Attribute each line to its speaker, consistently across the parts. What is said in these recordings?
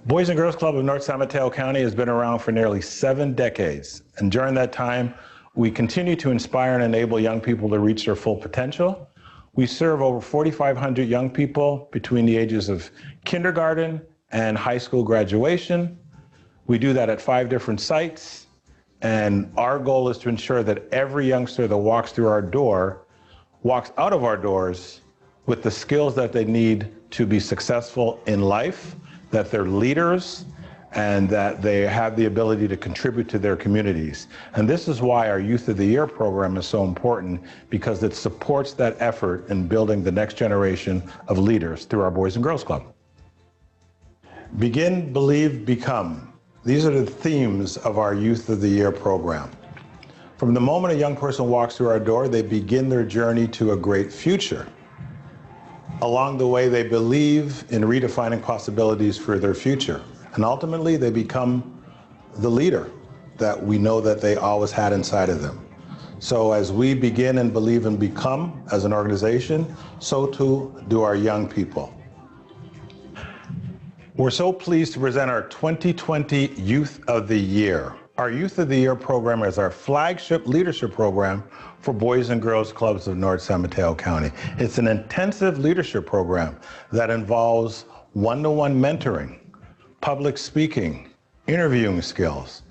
Speaker 1: Boys and Girls Club of North San Mateo County has been around for nearly 7 decades. And during that time, we continue to inspire and enable young people to reach their full potential. We serve over 4,500 young people between the ages of kindergarten and high school graduation. We do that at 5 different sites. And our goal is to ensure that every youngster that walks through our door walks out of our doors with the skills that they need to be successful in life, that they're leaders, and that they have the ability to contribute to their communities. And this is why our Youth of the Year program is so important, because it supports that effort in building the next generation of leaders through our Boys and Girls Club. Begin, believe, become. These are the themes of our Youth of the Year program. From the moment a young person walks through our door, they begin their journey to a great future. Along the way, they believe in redefining possibilities for their future. And ultimately, they become the leader that we know that they always had inside of them. So as we begin and believe and become as an organization, so too do our young people. We're so pleased to present our 2020 Youth of the Year. Our Youth of the Year program is our flagship leadership program for Boys and Girls Clubs of North San Mateo County. It's an intensive leadership program that involves one-to-one mentoring, public speaking, interviewing skills,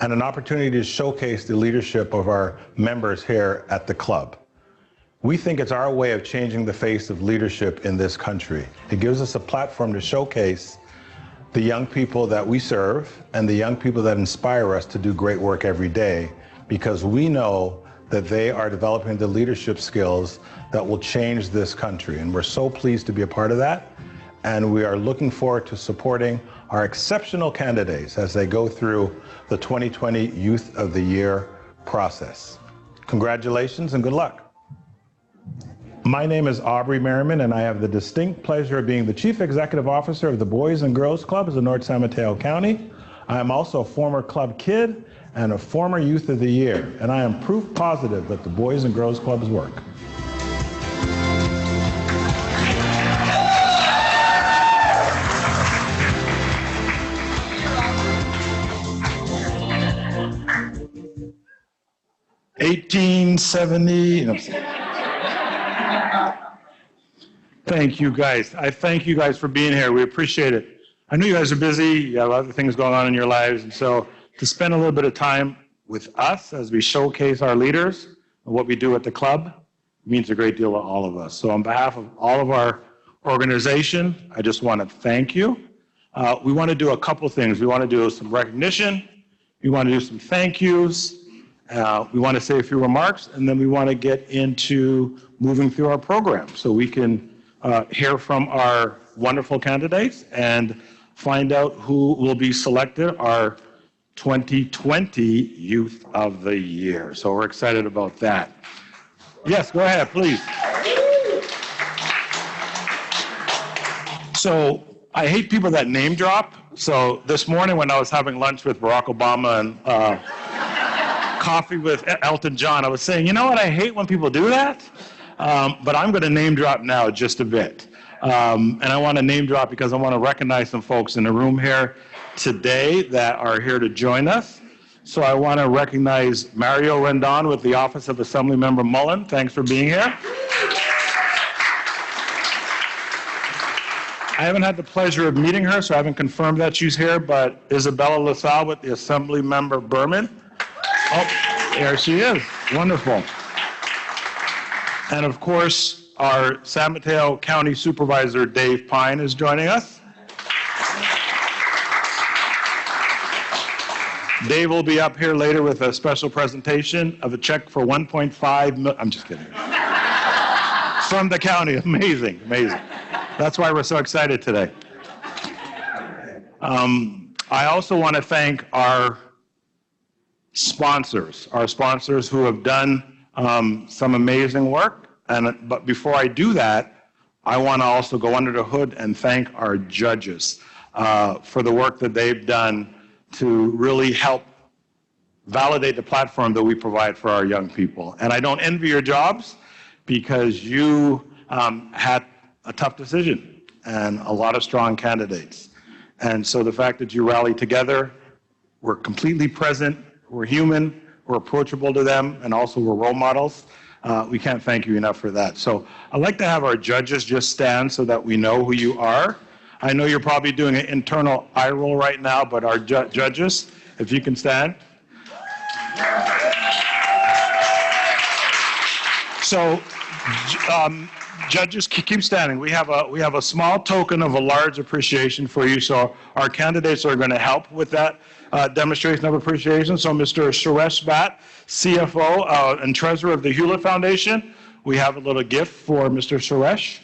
Speaker 1: and an opportunity to showcase the leadership of our members here at the club. We think it's our way of changing the face of leadership in this country. It gives us a platform to showcase the young people that we serve and the young people that inspire us to do great work every day, because we know that they are developing the leadership skills that will change this country. And we're so pleased to be a part of that. And we are looking forward to supporting our exceptional candidates as they go through the 2020 Youth of the Year process. Congratulations and good luck. My name is Aubrey Merriman, and I have the distinct pleasure of being the Chief Executive Officer of the Boys and Girls Clubs of North San Mateo County. I am also a former club kid and a former Youth of the Year, and I am proof positive that the Boys and Girls Clubs work. Thank you guys. I thank you guys for being here. We appreciate it. I know you guys are busy. You have other things going on in your lives. And so to spend a little bit of time with us as we showcase our leaders and what we do at the club means a great deal to all of us. So on behalf of all of our organization, I just want to thank you. We want to do a couple things. We want to do some recognition. We want to do some thank yous. We want to say a few remarks, and then we want to get into moving through our program so we can hear from our wonderful candidates and find out who will be selected our 2020 Youth of the Year. So we're excited about that. Yes, go ahead, please. So I hate people that name drop. So this morning when I was having lunch with Barack Obama and coffee with Elton John, I was saying, you know what, I hate when people do that. But I'm going to name drop now just a bit. And I want to name drop because I want to recognize some folks in the room here today that are here to join us. So I want to recognize Mario Rendon with the Office of Assemblymember Mullen. Thanks for being here. I haven't had the pleasure of meeting her, so I haven't confirmed that she's here, but Isabella LaSalle with the Assemblymember Berman. Oh, there she is. Wonderful. And of course, our San Mateo County Supervisor, Dave Pine, is joining us. Dave will be up here later with a special presentation of a check for 1.5 million. I'm just kidding. From the county. Amazing, amazing. That's why we're so excited today. I also want to thank our sponsors who have done some amazing work. But before I do that, I want to also go under the hood and thank our judges for the work that they've done to really help validate the platform that we provide for our young people. And I don't envy your jobs because you had a tough decision and a lot of strong candidates. And so the fact that you rally together, we're completely present, we're human, we're approachable to them, and also we're role models. We can't thank you enough for that. So I'd like to have our judges just stand so that we know who you are. I know you're probably doing an internal eye roll right now, but our judges, if you can stand. So, judges, keep standing. We have a small token of a large appreciation for you. So our candidates are going to help with that demonstration of appreciation. So Mr. Suresh Bhatt, CFO and Treasurer of the Hewlett Foundation, we have a little gift for Mr. Suresh.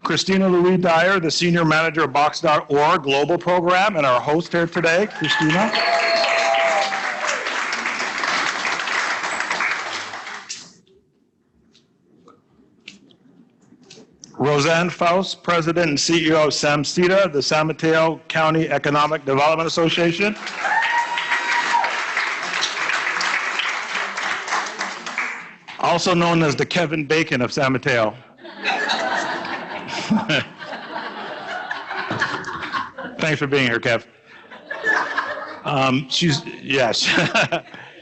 Speaker 1: Christina Louis Dyer, the Senior Manager of Box.org Global Program, and our host here today, Christina. Roseanne Faust, President and CEO of SAMCETA, the San Mateo County Economic Development Association. Also known as the Kevin Bacon of San Mateo. Thanks for being here, Kev.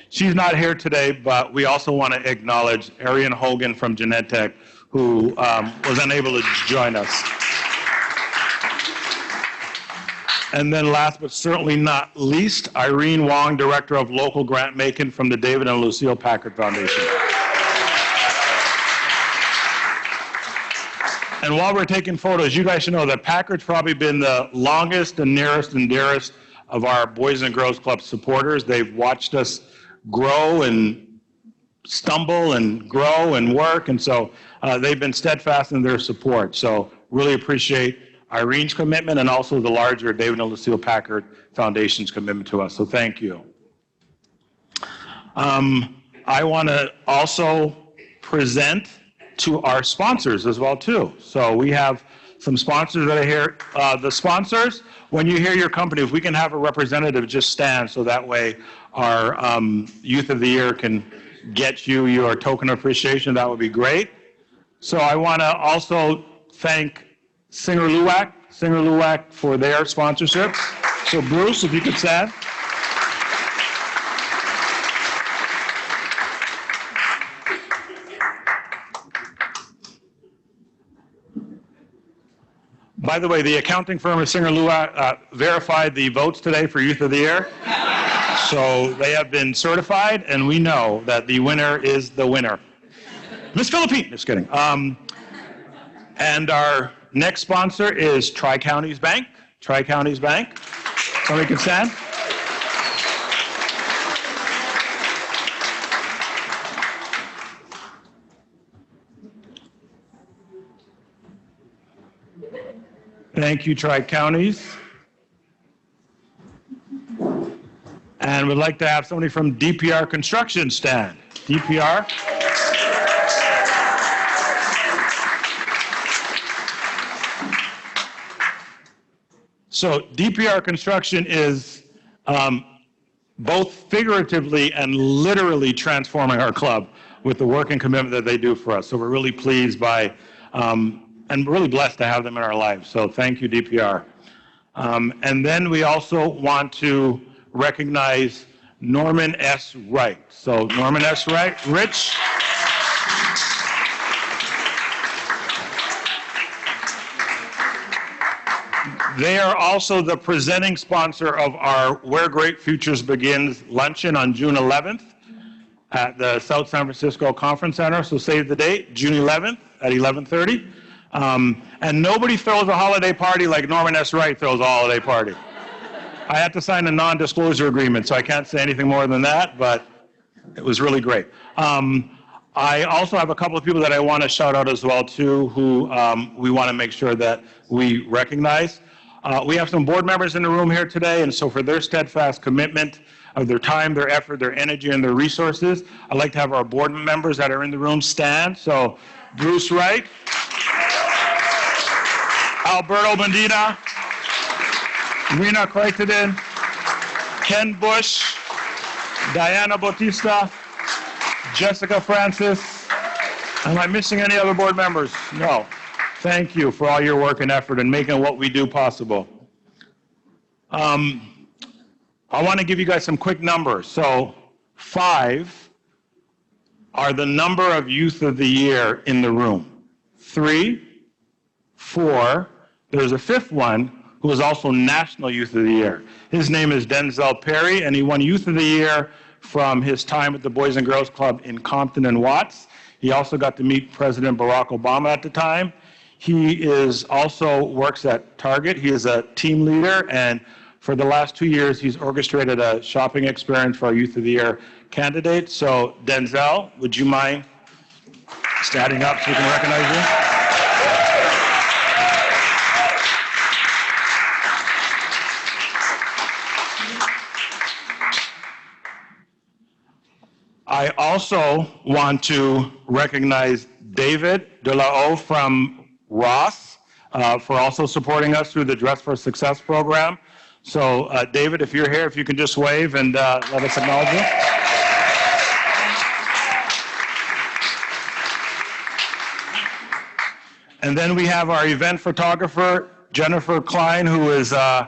Speaker 1: She's not here today, but we also want to acknowledge Arian Hogan from Genentech, who was unable to join us. And then last but certainly not least, Irene Wong, Director of Local Grant Making from the David and Lucille Packard Foundation. And while we're taking photos, you guys should know that Packard's probably been the longest and nearest and dearest of our Boys and Girls Club supporters. They've watched us grow and stumble and grow and work, and so they've been steadfast in their support. So really appreciate Irene's commitment and also the larger David and Lucille Packard Foundation's commitment to us. So thank you. I want to also present to our sponsors as well too. So we have some sponsors that are here. The sponsors, when you hear your company, if we can have a representative just stand so that way our Youth of the Year can get you your token of appreciation, that would be great. So I want to also thank Singer Luwak for their sponsorship. So Bruce, if you could stand. By the way, the accounting firm of Singer Luwak verified the votes today for Youth of the Year. So they have been certified, and we know that the winner is the winner. Miss Philippine, just kidding. And our next sponsor is Tri-Counties Bank. Tri-Counties Bank. Somebody can stand. Thank you, Tri-Counties. And we'd like to have somebody from DPR Construction stand. DPR. So DPR Construction is both figuratively and literally transforming our club with the work and commitment that they do for us. So we're really pleased by and really blessed to have them in our lives. So thank you, DPR. And then we also want to recognize Norman S. Wright. So Norman S. Wright, Rich. They are also the presenting sponsor of our Where Great Futures Begins luncheon on June 11th at the South San Francisco Conference Center. So save the date, June 11th at 11:30. And nobody throws a holiday party like Norman S. Wright throws a holiday party. I had to sign a non-disclosure agreement, so I can't say anything more than that, but it was really great. I also have a couple of people that I want to shout out as well, too, who we want to make sure that we recognize. We have some board members in the room here today, and so for their steadfast commitment of their time, their effort, their energy, and their resources, I'd like to have our board members that are in the room stand. So Bruce Wright, Alberto Medina, Rena Crittenden, Ken Bush, Diana Bautista, Jessica Francis. Am I missing any other board members? No. Thank you for all your work and effort in making what we do possible. I want to give you guys some quick numbers. So 5 are the number of Youth of the Year in the room. 3, 4, there's a 5th one who is also National Youth of the Year. His name is Denzel Perry, and he won Youth of the Year from his time at the Boys and Girls Club in Compton and Watts. He also got to meet President Barack Obama at the time. He also works at Target. He is a team leader, and for the last 2 years, he's orchestrated a shopping experience for our Youth of the Year candidates. So Denzel, would you mind standing up so we can recognize you? I also want to recognize David DeLao from Ross for also supporting us through the Dress for Success program. So David, if you're here, if you can just wave and let us acknowledge you. And then we have our event photographer, Jennifer Klein, who is an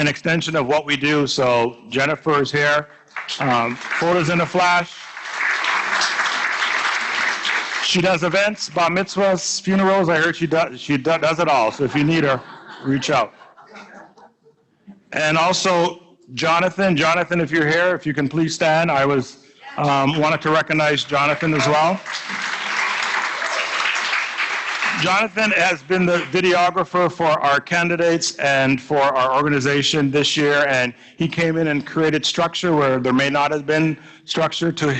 Speaker 1: extension of what we do. So Jennifer is here. Photos in a flash. She does events, bar mitzvahs, funerals. I heard she does it all. So if you need her, reach out. And also Jonathan. Jonathan, if you're here, if you can please stand. I wanted to recognize Jonathan as well. Jonathan has been the videographer for our candidates and for our organization this year, and he came in and created structure where there may not have been structure to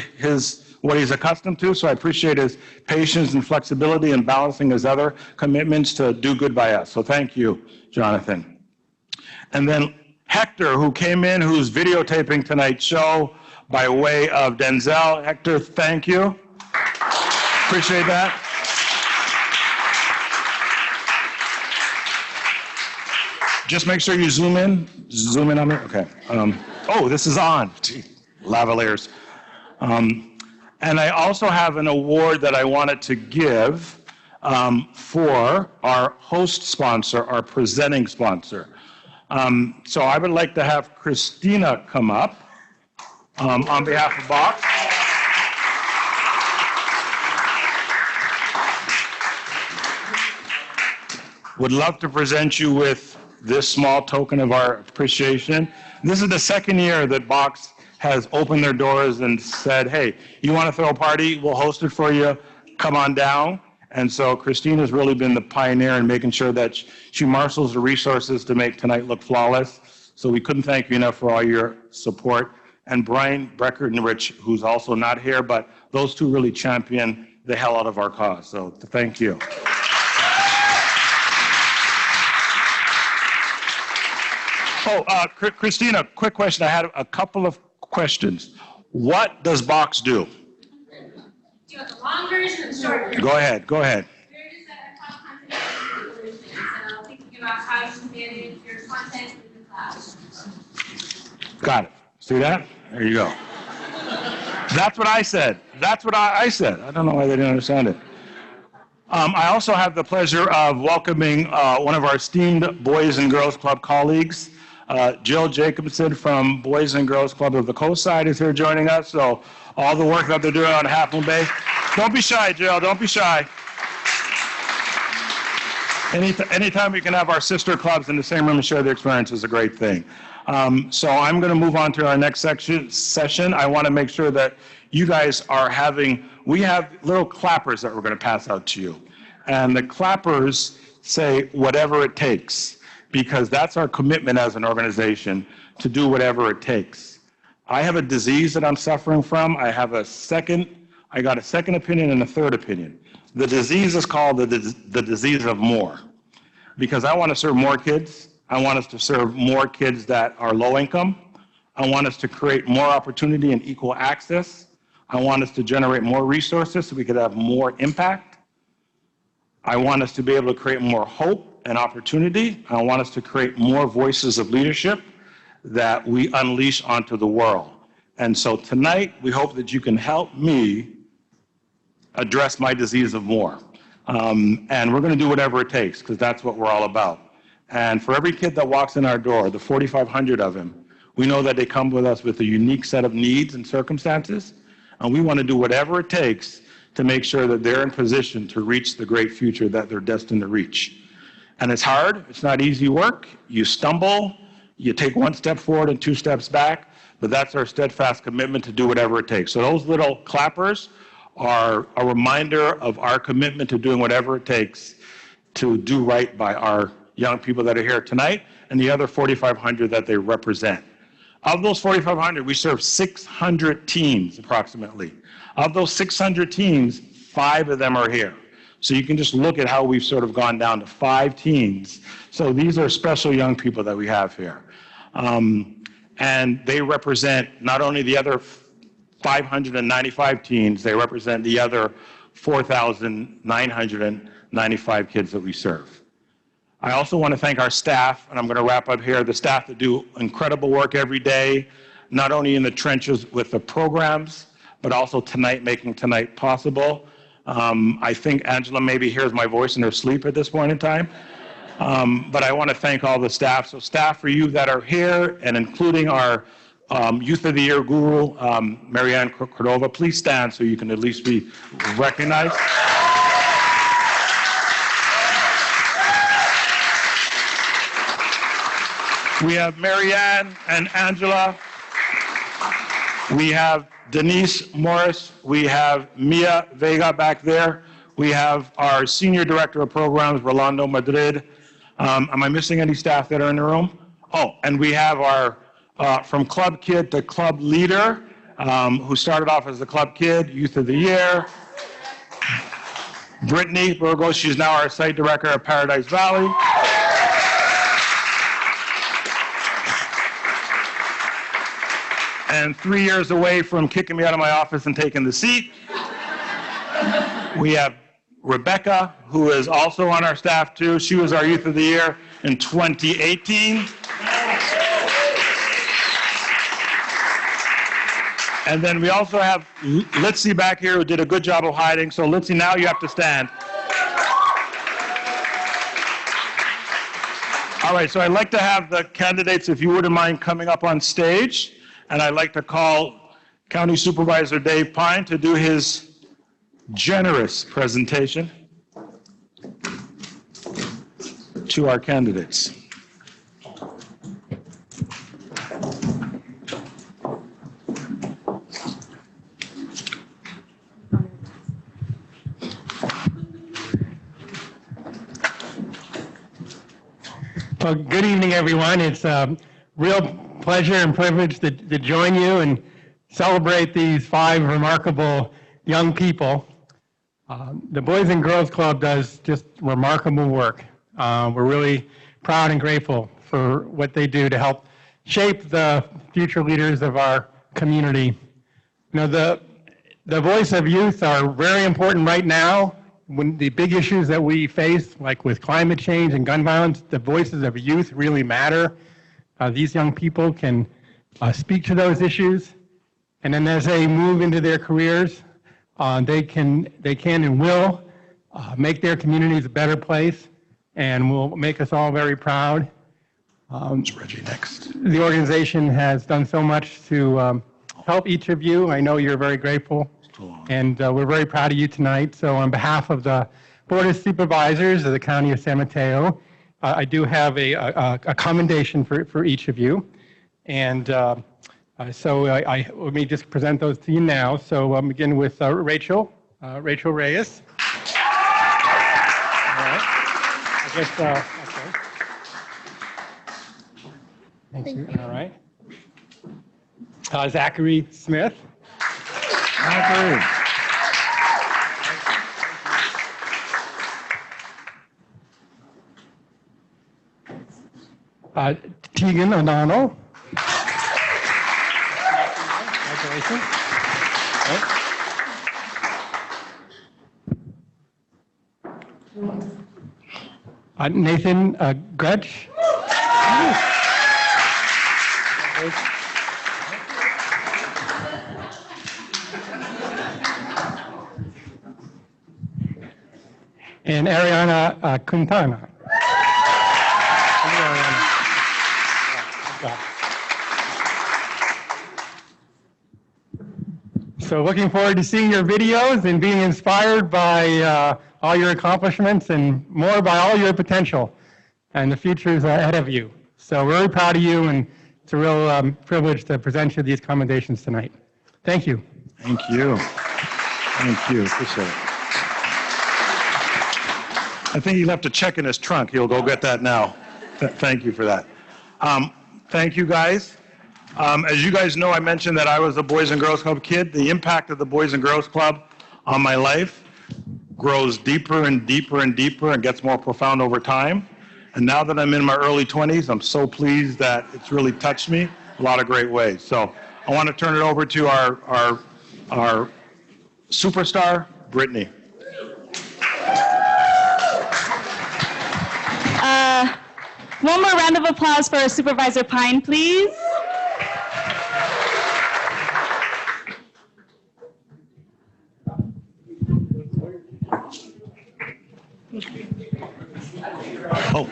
Speaker 1: what he's accustomed to. So I appreciate his patience and flexibility in balancing his other commitments to do good by us. So thank you, Jonathan. And then Hector, who came in, who's videotaping tonight's show by way of Denzel. Hector, thank you. Appreciate that. Just make sure you zoom in. Zoom in on me. Okay. Oh, this is on. Gee, lavaliers. And I also have an award that I wanted to give for our host sponsor, our presenting sponsor. So I would like to have Christina come up on behalf of Box. Would love to present you with this small token of our appreciation. This is the second year that Box has opened their doors and said, hey, you want to throw a party? We'll host it for you. Come on down. And so Christina's really been the pioneer in making sure that she marshals the resources to make tonight look flawless. So we couldn't thank you enough for all your support. And Brian Breckenridge, who's also not here, but those two really champion the hell out of our cause. So thank you. Oh, Christina, quick question. I had a couple of questions. What does Box do?
Speaker 2: Do you want the long version or the short version?
Speaker 1: Go ahead.
Speaker 2: We're just at a content solution, so thinking about how you can manage your content in the cloud.
Speaker 1: Got it. See that? There you go. That's what I said. That's what I said. I don't know why they didn't understand it. I also have the pleasure of welcoming one of our esteemed Boys and Girls Club colleagues, Jill Jacobson from Boys and Girls Club of the Coast Side is here joining us. So all the work that they're doing on Half Moon Bay. Don't be shy, Jill. Don't be shy. Anytime we can have our sister clubs in the same room and share the experience is a great thing. So I'm going to move on to our next session. I want to make sure that you guys are we have little clappers that we're going to pass out to you. And the clappers say whatever it takes, because that's our commitment as an organization to do whatever it takes. I have a disease that I'm suffering from. I got a second opinion and a third opinion. The disease is called the disease of more, because I want to serve more kids. I want us to serve more kids that are low income. I want us to create more opportunity and equal access. I want us to generate more resources so we could have more impact. I want us to be able to create more hope and opportunity. I want us to create more voices of leadership that we unleash onto the world. And so tonight, we hope that you can help me address my disease of more. And we're going to do whatever it takes, because that's what we're all about. And for every kid that walks in our door, the 4,500 of them, we know that they come with us with a unique set of needs and circumstances, and we want to do whatever it takes to make sure that they're in position to reach the great future that they're destined to reach. And it's hard, it's not easy work, you stumble, you take one step forward and 2 steps back, but that's our steadfast commitment to do whatever it takes. So those little clappers are a reminder of our commitment to doing whatever it takes to do right by our young people that are here tonight and the other 4,500 that they represent. Of those 4,500, we serve 600 teams approximately. Of those 600 teams, 5 of them are here. So you can just look at how we've sort of gone down to 5 teams. So these are special young people that we have here. And they represent not only the other 595 teams, they represent the other 4,995 kids that we serve. I also want to thank our staff, and I'm going to wrap up here, the staff that do incredible work every day, not only in the trenches with the programs, but also tonight, making tonight possible. I think Angela maybe hears my voice in her sleep at this point in time. But I want to thank all the staff. So staff for you that are here, and including our Youth of the Year guru, Marianne Cordova, please stand so you can at least be recognized. We have Marianne and Angela. We have Denise Morris. We have Mia Vega back there. We have our Senior Director of Programs, Rolando Madrid. Am I missing any staff that are in the room? Oh, and we have our, from Club Kid to Club Leader, who started off as the Club Kid, Youth of the Year. Brittany Burgos, she's now our Site Director of Paradise Valley. And 3 years away from kicking me out of my office and taking the seat, we have Rebecca, who is also on our staff too. She was our Youth of the Year in 2018. And then we also have Litzy back here, who did a good job of hiding. So Litzy, now you have to stand. All right, so I'd like to have the candidates, if you wouldn't mind, coming up on stage. And I'd like to call County Supervisor Dave Pine to do his generous presentation to our candidates.
Speaker 3: Well, good evening, everyone. It's a real pleasure and privilege to join you and celebrate these 5 remarkable young people. The Boys and Girls Club does just remarkable work. We're really proud and grateful for what they do to help shape the future leaders of our community. You know, the voice of youth are very important right now. When the big issues that we face, like with climate change and gun violence, the voices of youth really matter. These young people can speak to those issues, and then as they move into their careers, they can and will make their communities a better place, and will make us all very proud.
Speaker 1: It's Reggie next.
Speaker 3: The organization has done so much to help each of you. I know you're very grateful, and we're very proud of you tonight. So on behalf of the Board of Supervisors of the County of San Mateo, I do have a commendation for each of you. And so let me just present those to you now. So I'll begin with Rachel Reyes. All right. I guess, okay. Thank you. All right. Zachary Smith.
Speaker 1: Zachary.
Speaker 3: Tegan O'Donnell. Congratulations. Nathan Gretsch. and Ariana Quintana. So looking forward to seeing your videos and being inspired by all your accomplishments and more by all your potential and the future is ahead of you. So we're really proud of you, and it's a real privilege to present you these commendations tonight. Thank you.
Speaker 1: Thank you. Thank you. Appreciate it. I think he left a check in his trunk. He'll go get that now. Thank you for that. Thank you, guys. As you guys know, I mentioned that I was a Boys and Girls Club kid. The impact of the Boys and Girls Club on my life grows deeper and deeper and deeper and gets more profound over time. And now that I'm in my early 20s, I'm so pleased that it's really touched me a lot of great ways. So I want to turn it over to our superstar, Brittany.
Speaker 4: One more round of applause for Supervisor Pine, please.
Speaker 1: Oh.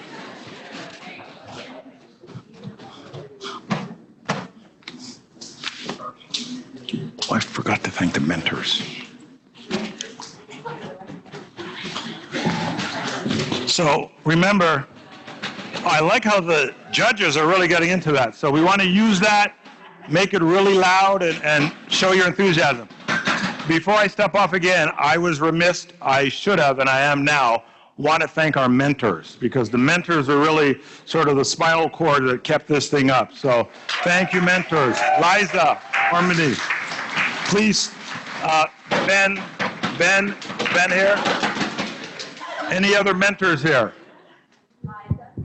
Speaker 1: Oh, I forgot to thank the mentors. So remember, I like how the judges are really getting into that. So we want to use that, make it really loud, and show your enthusiasm. Before I step off again, I was remiss, I should have, and I am now, want to thank our mentors, because the mentors are really sort of the spinal cord that kept this thing up. So thank you, mentors. Liza, Harmony, please, Ben here. Any other mentors here?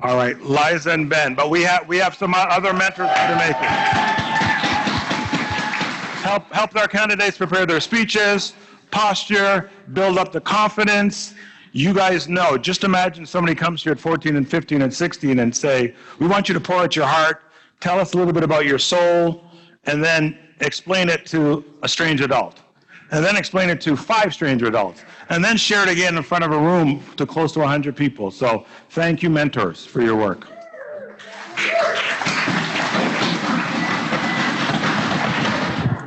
Speaker 1: All right, Liza and Ben, but we have some other mentors to make it. Help our candidates prepare their speeches, posture, build up the confidence. You guys know, just imagine somebody comes to you at 14 and 15 and 16 and say, we want you to pour out your heart, tell us a little bit about your soul, and then explain it to a strange adult. And then explain it to 5 stranger adults. And then share it again in front of a room to close to 100 people. So thank you, mentors, for your work.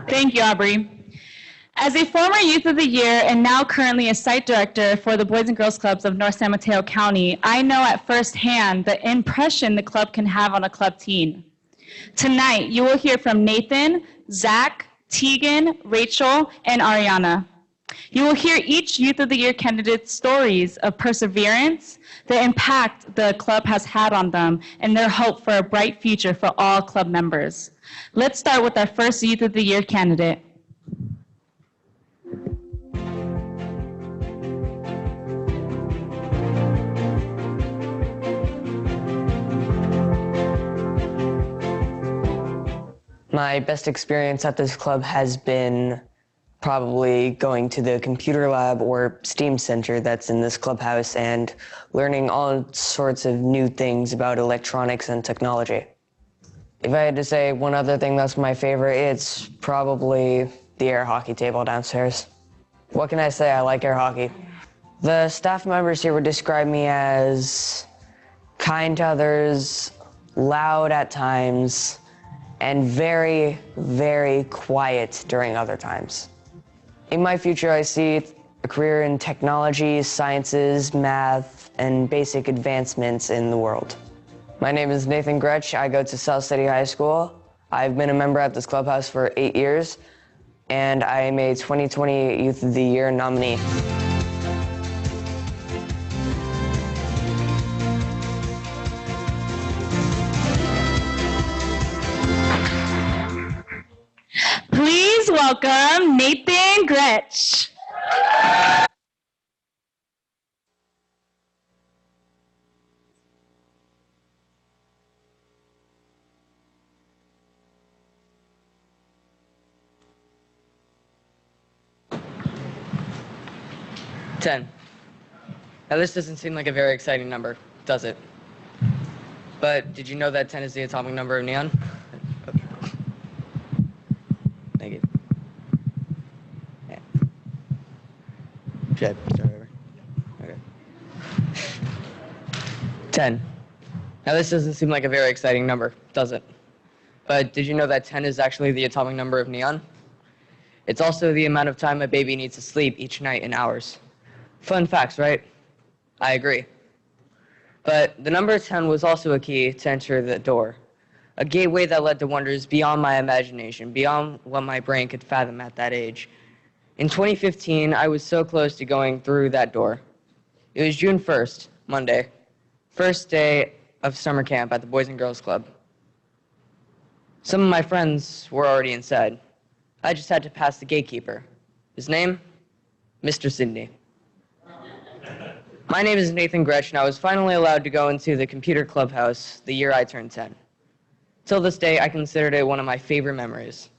Speaker 4: Thank you, Aubrey. As a former Youth of the Year and now currently a site director for the Boys and Girls Clubs of North San Mateo County, I know at firsthand the impression the club can have on a club teen. Tonight, you will hear from Nathan, Zach, Tegan, Rachel, and Ariana. You will hear each Youth of the Year candidate's stories of perseverance, the impact the club has had on them, and their hope for a bright future for all club members. Let's start with our first Youth of the Year candidate.
Speaker 5: My best experience at this club has been probably going to the computer lab or STEAM center that's in this clubhouse and learning all sorts of new things about electronics and technology. If I had to say one other thing that's my favorite, it's probably the air hockey table downstairs. What can I say? I like air hockey. The staff members here would describe me as kind to others, loud at times, and very, very quiet during other times. In my future, I see a career in technology, sciences, math, and basic advancements in the world. My name is Nathan Gretsch. I go to South City High School. I've been a member at this clubhouse for 8 years, and I am a 2020 Youth of the Year nominee.
Speaker 4: Please welcome Nathan Gretsch.
Speaker 5: Ten. Now this doesn't seem like a very exciting number, does it? But did you know that 10 is the atomic number of neon? Thank you. Yeah. Should I start over? Okay. 10. Now this doesn't seem like a very exciting number, does it? But did you know that 10 is actually the atomic number of neon? It's also the amount of time a baby needs to sleep each night in hours. Fun facts, right? I agree. But the number 10 was also a key to enter the door, a gateway that led to wonders beyond my imagination, beyond what my brain could fathom at that age. In 2015, I was so close to going through that door. It was June 1st, Monday, first day of summer camp at the Boys and Girls Club. Some of my friends were already inside. I just had to pass the gatekeeper. His name? Mr. Sydney. My name is Nathan Gretsch, and I was finally allowed to go into the computer clubhouse the year I turned 10. Till this day, I considered it one of my favorite memories.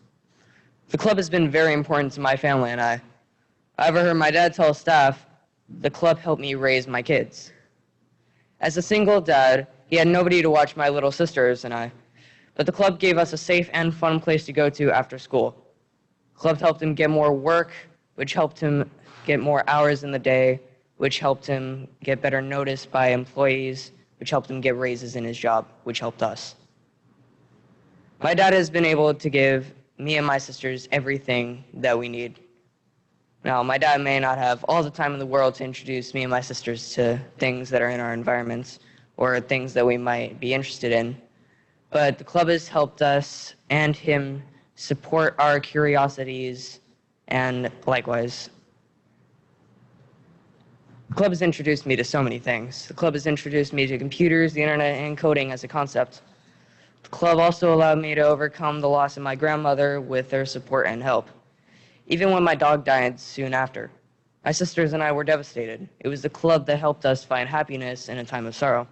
Speaker 5: The club has been very important to my family and I. I've heard my dad tell staff, the club helped me raise my kids. As a single dad, he had nobody to watch my little sisters and I, but the club gave us a safe and fun place to go to after school. The club helped him get more work, which helped him get more hours in the day, which helped him get better noticed by employees, which helped him get raises in his job, which helped us. My dad has been able to give me and my sisters everything that we need. Now, my dad may not have all the time in the world to introduce me and my sisters to things that are in our environments or things that we might be interested in, but the club has helped us and him support our curiosities and likewise. The club has introduced me to so many things. The club has introduced me to computers, the internet, and coding as a concept. The club also allowed me to overcome the loss of my grandmother with their support and help, even when my dog died soon after. My sisters and I were devastated. It was the club that helped us find happiness in a time of sorrow.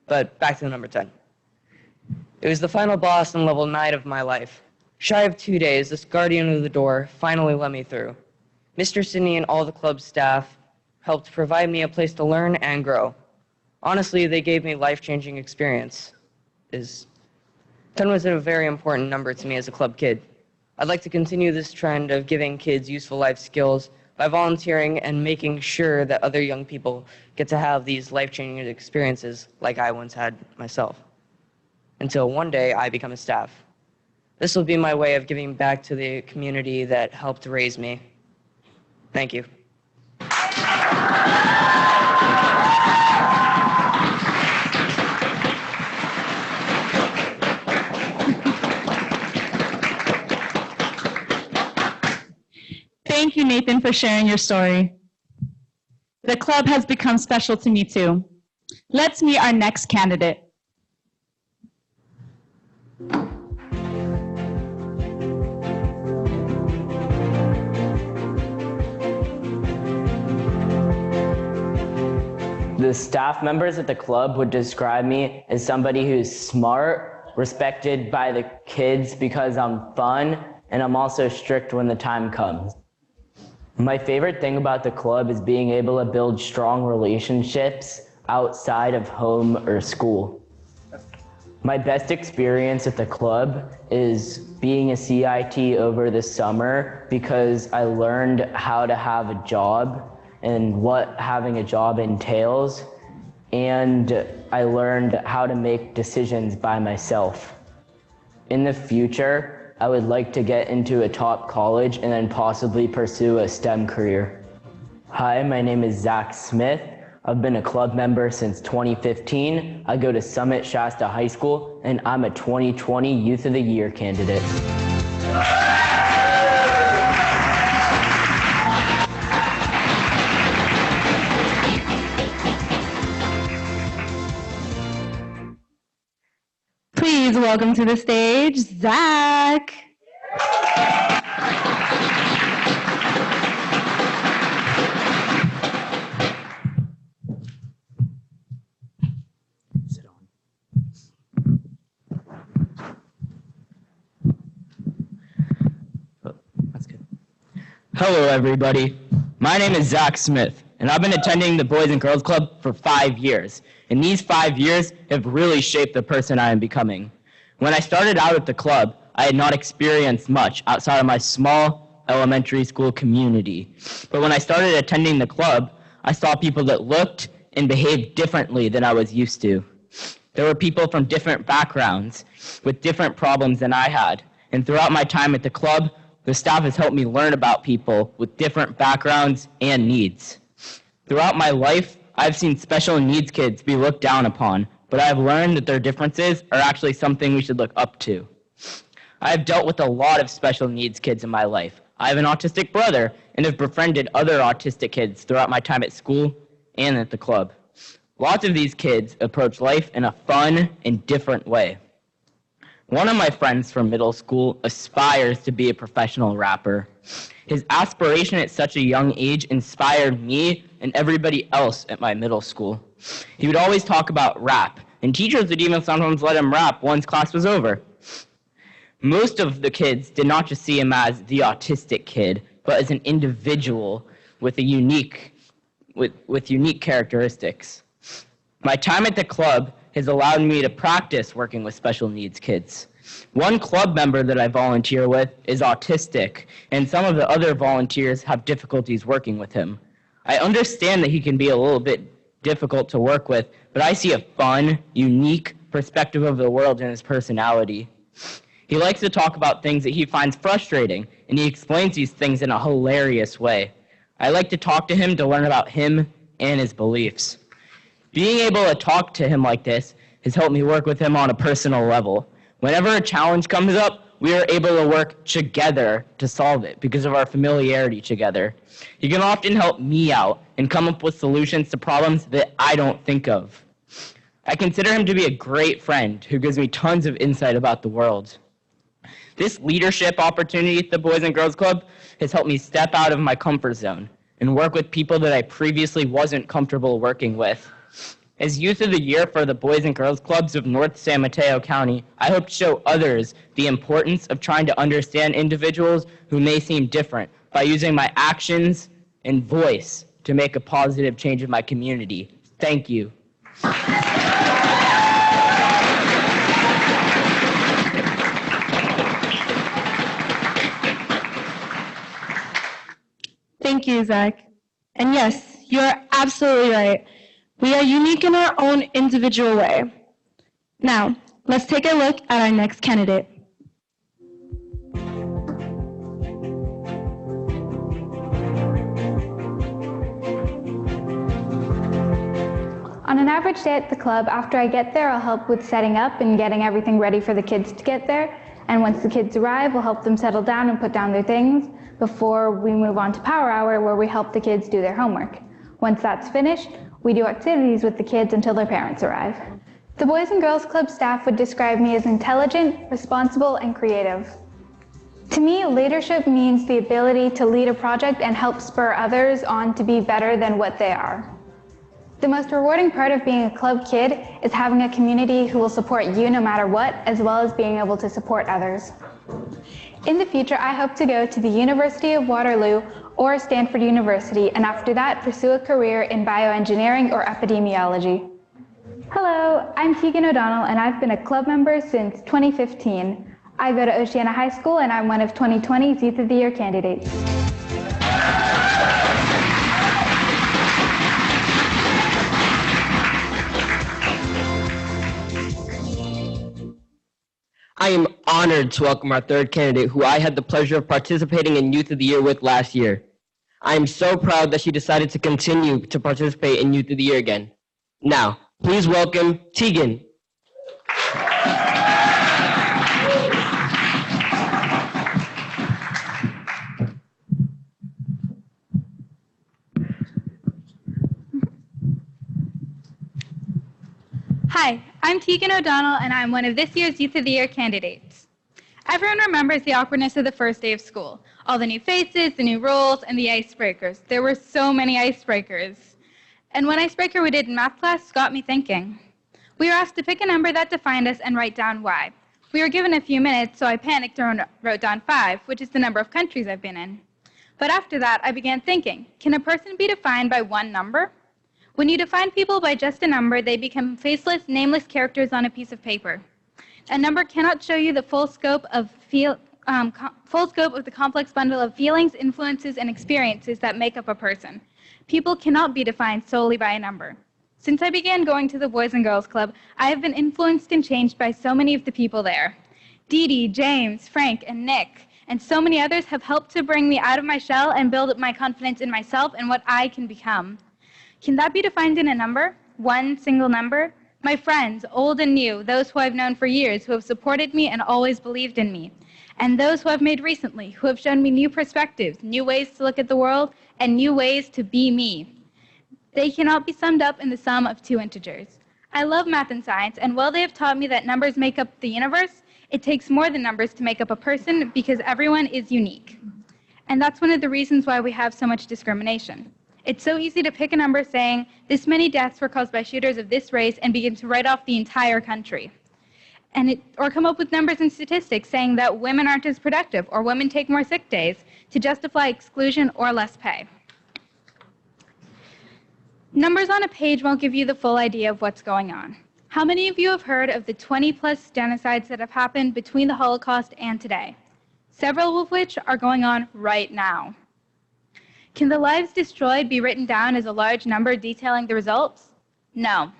Speaker 5: But back to the number 10. It was the final boss on level 9 of my life. Shy of 2 days, this guardian of the door finally let me through. Mr. Sydney and all the club staff helped provide me a place to learn and grow. Honestly, they gave me life-changing experience. 10 was a very important number to me as a club kid. I'd like to continue this trend of giving kids useful life skills by volunteering and making sure that other young people get to have these life-changing experiences like I once had myself. Until one day I become a staff. This will be my way of giving back to the community that helped raise me. Thank you.
Speaker 4: Thank you, Nathan, for sharing your story. The club has become special to me too. Let's meet our next candidate.
Speaker 6: The staff members at the club would describe me as somebody who's smart, respected by the kids because I'm fun, and I'm also strict when the time comes. My favorite thing about the club is being able to build strong relationships outside of home or school. My best experience at the club is being a CIT over the summer because I learned how to have a job and what having a job entails, and I learned how to make decisions by myself. In the future, I would like to get into a top college and then possibly pursue a STEM career. Hi, my name is Zach Smith. I've been a club member since 2015. I go to Summit Shasta High School, and I'm a 2020 Youth of the Year candidate.
Speaker 4: Please welcome to the stage, Zach.
Speaker 6: Sit on. Oh, that's good. Hello, everybody. My name is Zach Smith, and I've been attending the Boys and Girls Club for 5 years. And these 5 years have really shaped the person I am becoming. When I started out at the club, I had not experienced much outside of my small elementary school community. But when I started attending the club, I saw people that looked and behaved differently than I was used to. There were people from different backgrounds with different problems than I had. And throughout my time at the club, the staff has helped me learn about people with different backgrounds and needs. Throughout my life, I've seen special needs kids be looked down upon, but I've learned that their differences are actually something we should look up to. I have dealt with a lot of special needs kids in my life. I have an autistic brother and have befriended other autistic kids throughout my time at school and at the club. Lots of these kids approach life in a fun and different way. One of my friends from middle school aspires to be a professional rapper. His aspiration at such a young age inspired me and everybody else at my middle school. He would always talk about rap, and teachers would even sometimes let him rap once class was over. Most of the kids did not just see him as the autistic kid, but as an individual with unique characteristics. My time at the club has allowed me to practice working with special needs kids. One club member that I volunteer with is autistic, and some of the other volunteers have difficulties working with him. I understand that he can be a little bit difficult to work with, but I see a fun, unique perspective of the world in his personality. He likes to talk about things that he finds frustrating, and he explains these things in a hilarious way. I like to talk to him to learn about him and his beliefs. Being able to talk to him like this has helped me work with him on a personal level. Whenever a challenge comes up, we are able to work together to solve it because of our familiarity together. He can often help me out and come up with solutions to problems that I don't think of. I consider him to be a great friend who gives me tons of insight about the world. This leadership opportunity at the Boys and Girls Club has helped me step out of my comfort zone and work with people that I previously wasn't comfortable working with. As Youth of the Year for the Boys and Girls Clubs of North San Mateo County, I hope to show others the importance of trying to understand individuals who may seem different by using my actions and voice to make a positive change in my community. Thank you.
Speaker 4: Thank you, Zach. And yes, you are absolutely right. We are unique in our own individual way. Now, let's take a look at our next candidate.
Speaker 7: On an average day at the club, after I get there, I'll help with setting up and getting everything ready for the kids to get there. And once the kids arrive, we'll help them settle down and put down their things before we move on to Power Hour, where we help the kids do their homework. Once that's finished, we do activities with the kids until their parents arrive. The Boys and Girls Club staff would describe me as intelligent, responsible, and creative. To me, leadership means the ability to lead a project and help spur others on to be better than what they are. The most rewarding part of being a club kid is having a community who will support you no matter what, as well as being able to support others. In the future, I hope to go to the University of Waterloo or Stanford University, and after that, pursue a career in bioengineering or epidemiology. Hello, I'm Tegan O'Donnell, and I've been a club member since 2015. I go to Oceana High School, and I'm one of 2020's Youth of the Year candidates.
Speaker 8: I am honored to welcome our third candidate, who I had the pleasure of participating in Youth of the Year with last year. I am so proud that she decided to continue to participate in Youth of the Year again. Now, please welcome Tegan.
Speaker 9: Hi, I'm Tegan O'Donnell, and I'm one of this year's Youth of the Year candidates. Everyone remembers the awkwardness of the first day of school. All the new faces, the new rules, and the icebreakers. There were so many icebreakers. And one icebreaker we did in math class got me thinking. We were asked to pick a number that defined us and write down why. We were given a few minutes, so I panicked and wrote down 5, which is the number of countries I've been in. But after that, I began thinking, can a person be defined by one number? When you define people by just a number, they become faceless, nameless characters on a piece of paper. A number cannot show you the full scope of the complex bundle of feelings, influences, and experiences that make up a person. People cannot be defined solely by a number. Since I began going to the Boys and Girls Club, I have been influenced and changed by so many of the people there. Dee Dee, James, Frank, and Nick, and so many others have helped to bring me out of my shell and build up my confidence in myself and what I can become. Can that be defined in a number? One single number? My friends, old and new, those who I've known for years, who have supported me and always believed in me, and those who I've made recently, who have shown me new perspectives, new ways to look at the world, and new ways to be me. They cannot be summed up in the sum of two integers. I love math and science, and while they have taught me that numbers make up the universe, it takes more than numbers to make up a person because everyone is unique. And that's one of the reasons why we have so much discrimination. It's so easy to pick a number saying, this many deaths were caused by shooters of this race and begin to write off the entire country. Or come up with numbers and statistics saying that women aren't as productive or women take more sick days to justify exclusion or less pay. Numbers on a page won't give you the full idea of what's going on. How many of you have heard of the 20-plus genocides that have happened between the Holocaust and today? Several of which are going on right now. Can the lives destroyed be written down as a large number detailing the results? No.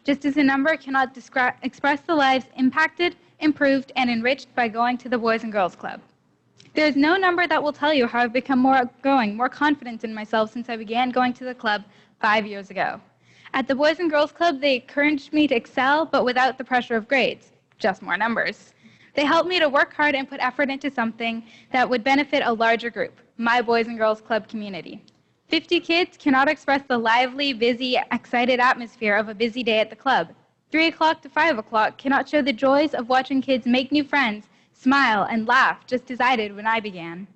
Speaker 9: Just as a number cannot express the lives impacted, improved, and enriched by going to the Boys and Girls Club. There is no number that will tell you how I've become more outgoing, more confident in myself since I began going to the club 5 years ago. At the Boys and Girls Club, they encouraged me to excel, but without the pressure of grades, just more numbers. They helped me to work hard and put effort into something that would benefit a larger group, my Boys and Girls Club community. 50 kids cannot express the lively, busy, excited atmosphere of a busy day at the club. 3 o'clock to 5 o'clock cannot show the joys of watching kids make new friends, smile, and laugh, just as I did when I began.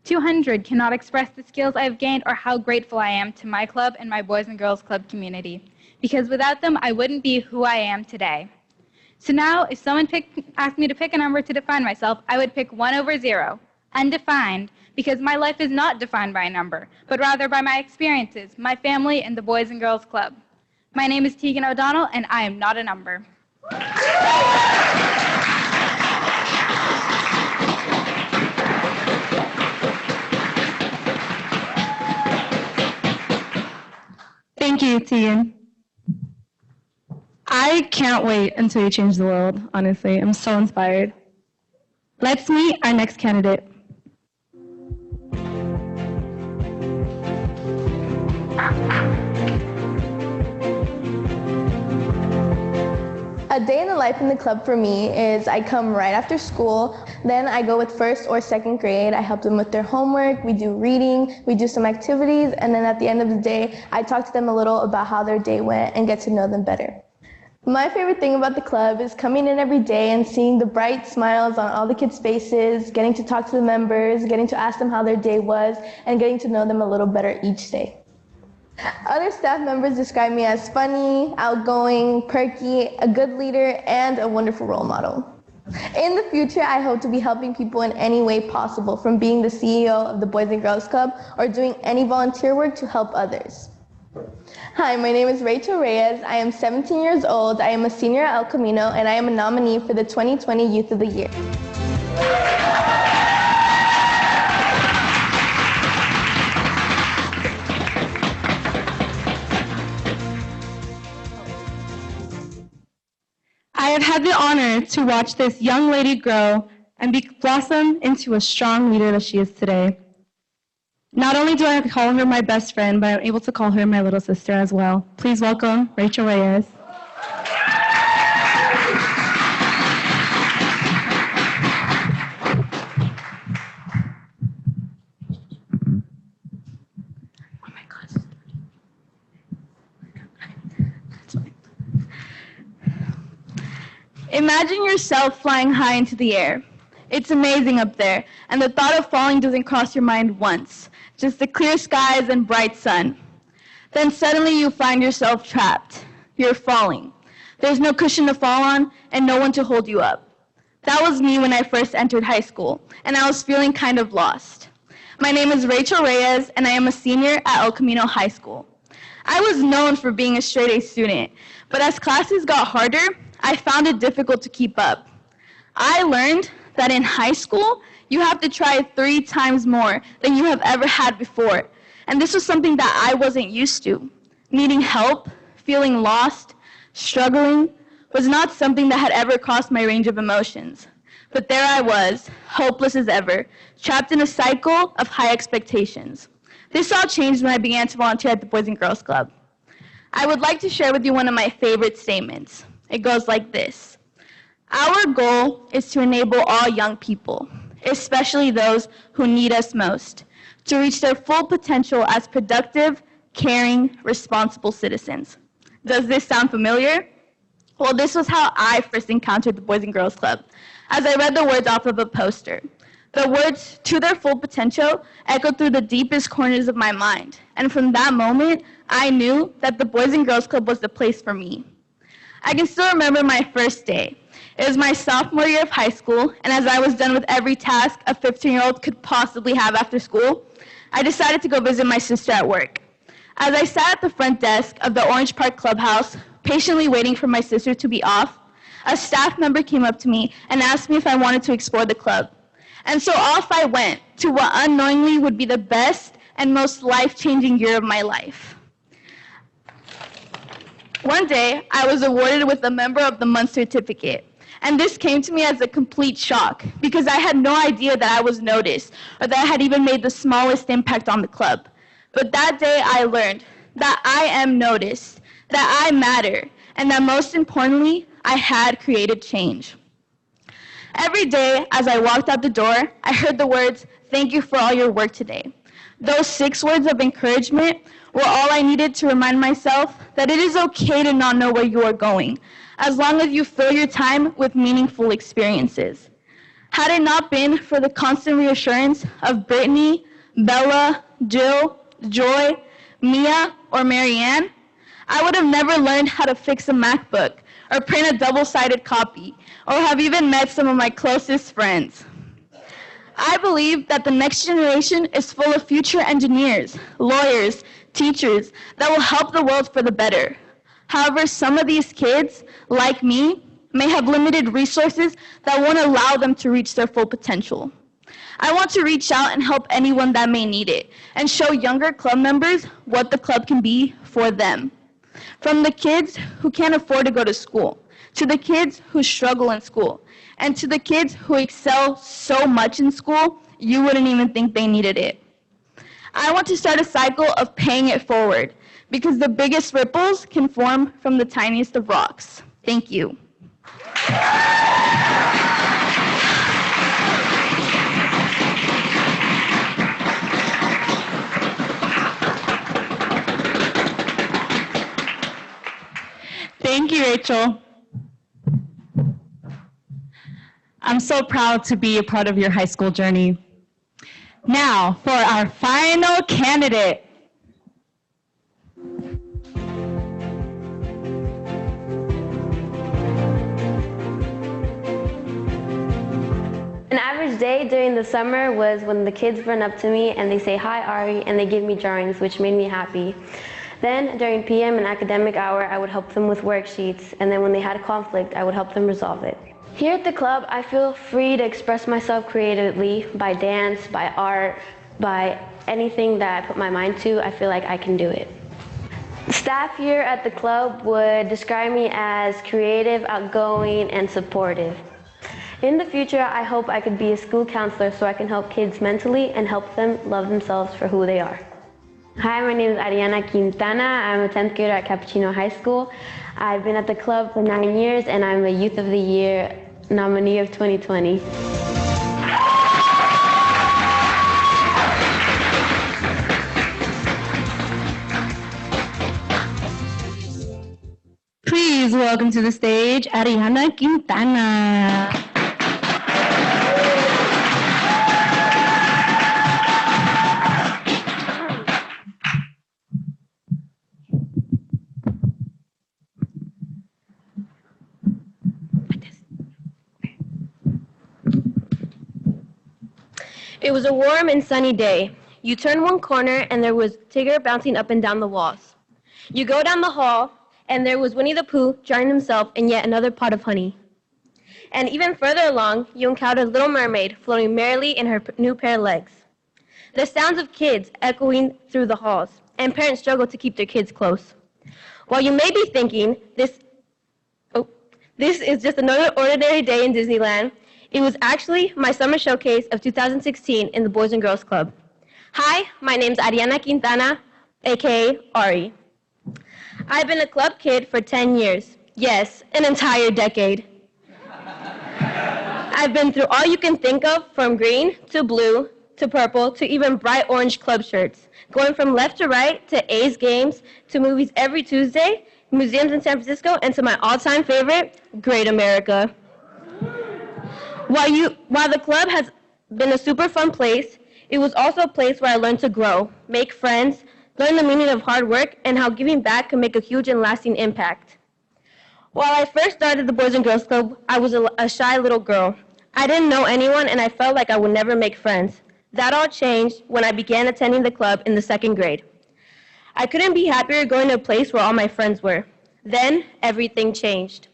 Speaker 9: 200 cannot express the skills I've gained or how grateful I am to my club and my Boys and Girls Club community, because without them, I wouldn't be who I am today. So now, if someone asked me to pick a number to define myself, I would pick 1 over 0, undefined, because my life is not defined by a number, but rather by my experiences, my family, and the Boys and Girls Club. My name is Tegan O'Donnell, and I am not a number.
Speaker 4: Thank you, Tegan. I can't wait until you change the world, honestly. I'm so inspired. Let's meet our next candidate.
Speaker 10: A day in the life in the club for me is I come right after school, then I go with 1st or 2nd grade. I help them with their homework, we do reading, we do some activities, and then at the end of the day, I talk to them a little about how their day went and get to know them better. My favorite thing about the club is coming in every day and seeing the bright smiles on all the kids' faces, getting to talk to the members, getting to ask them how their day was, and getting to know them a little better each day. Other staff members describe me as funny, outgoing, perky, a good leader, and a wonderful role model. In the future, I hope to be helping people in any way possible, from being the CEO of the Boys and Girls Club or doing any volunteer work to help others. Hi, my name is Rachel Reyes. I am 17 years old. I am a senior at El Camino, and I am a nominee for the 2020 Youth of the Year.
Speaker 4: I have had the honor to watch this young lady grow and blossom into a strong leader that she is today. Not only do I call her my best friend, but I'm able to call her my little sister as well. Please welcome Rachel Reyes. Imagine yourself flying high into the air. It's amazing up there, and the thought of falling doesn't cross your mind once, just the clear skies and bright sun. Then suddenly you find yourself trapped. You're falling. There's no cushion to fall on and no one to hold you up. That was me when I first entered high school, and I was feeling kind of lost. My name is Rachel Reyes, and I am a senior at El Camino High School. I was known for being a straight-A student, but as classes got harder, I found it difficult to keep up. I learned that in high school, you have to try 3 times more than you have ever had before. And this was something that I wasn't used to. Needing help, feeling lost, struggling, was not something that had ever crossed my range of emotions. But there I was, hopeless as ever, trapped in a cycle of high expectations. This all changed when I began to volunteer at the Boys and Girls Club. I would like to share with you one of my favorite statements. It goes like this: our goal is to enable all young people, especially those who need us most, to reach their full potential as productive, caring, responsible citizens. Does this sound familiar? Well, this was how I first encountered the Boys and Girls Club, as I read the words off of a poster. The words, "to their full potential," echoed through the deepest corners of my mind. And from that moment, I knew that the Boys and Girls Club was the place for me. I can still remember my first day. It was my sophomore year of high school, and as I was done with every task a 15-year-old could possibly have after school, I decided to go visit my sister at work. As I sat at the front desk of the Orange Park Clubhouse, patiently waiting for my sister to be off, a staff member came up to me and asked me if I wanted to explore the club. And so off I went to what unknowingly would be the best and most life-changing year of my life. One day, I was awarded with a Member of the Month certificate. And this came to me as a complete shock because I had no idea that I was noticed or that I had even made the smallest impact on the club. But that day I learned that I am noticed, that I matter, and that most importantly, I had created change. Every day as I walked out the door, I heard the words, "Thank you for all your work today." Those 6 words of encouragement were all I needed to remind myself that it is okay to not know where you are going, as long as you fill your time with meaningful experiences. Had it not been for the constant reassurance of Brittany, Bella, Jill, Joy, Mia, or Marianne, I would have never learned how to fix a MacBook, or print a double-sided copy, or have even met some of my closest friends. I believe that the next generation is full of future engineers, lawyers, teachers that will help the world for the better. However, some of these kids, like me, may have limited resources that won't allow them to reach their full potential. I want to reach out and help anyone that may need it, and show younger club members what the club can be for them. From the kids who can't afford to go to school, to the kids who struggle in school, and to the kids who excel so much in school, you wouldn't even think they needed it. I want to start a cycle of paying it forward, because the biggest ripples can form from the tiniest of rocks. Thank you. Thank you, Rachel. I'm so proud to be a part of your high school journey. Now, for our final candidate.
Speaker 11: An average day during the summer was when the kids run up to me and they say, "Hi, Ari," and they give me drawings, which made me happy. Then, during PM and academic hour, I would help them with worksheets, and then when they had a conflict, I would help them resolve it. Here at the club, I feel free to express myself creatively by dance, by art, by anything that I put my mind to. I feel like I can do it. Staff here at the club would describe me as creative, outgoing, and supportive. In the future, I hope I could be a school counselor so I can help kids mentally and help them love themselves for who they are. Hi, my name is Ariana Quintana. I'm a 10th grader at Capuchino High School. I've been at the club for 9 years, and I'm a Youth of the Year nominee of 2020.
Speaker 4: Please welcome to the stage, Ariana Quintana.
Speaker 11: It was a warm and sunny day. You turn one corner and there was Tigger bouncing up and down the walls. You go down the hall and there was Winnie the Pooh drying himself in yet another pot of honey. And even further along, you encountered Little Mermaid floating merrily in her new pair of legs. The sounds of kids echoing through the halls, and parents struggle to keep their kids close. While you may be thinking, this is just another ordinary day in Disneyland, it was actually my summer showcase of 2016 in the Boys and Girls Club. Hi, my name's Ariana Quintana, aka Ari. I've been a club kid for 10 years. Yes, an entire decade. I've been through all you can think of, from green to blue to purple to even bright orange club shirts, going from left to right to A's games to movies every Tuesday, museums in San Francisco, and to my all-time favorite, Great America. While the club has been a super fun place, it was also a place where I learned to grow, make friends, learn the meaning of hard work, and how giving back can make a huge and lasting impact. While I first started the Boys and Girls Club, I was a shy little girl. I didn't know anyone, and I felt like I would never make friends. That all changed when I began attending the club in the 2nd grade. I couldn't be happier going to a place where all my friends were. Then, everything changed.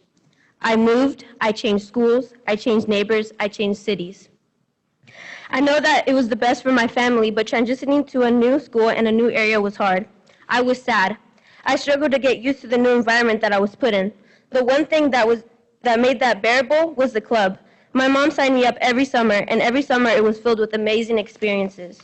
Speaker 11: I moved, I changed schools, I changed neighbors, I changed cities. I know that it was the best for my family, but transitioning to a new school and a new area was hard. I was sad. I struggled to get used to the new environment that I was put in. The one thing that made that bearable was the club. My mom signed me up every summer, and every summer it was filled with amazing experiences.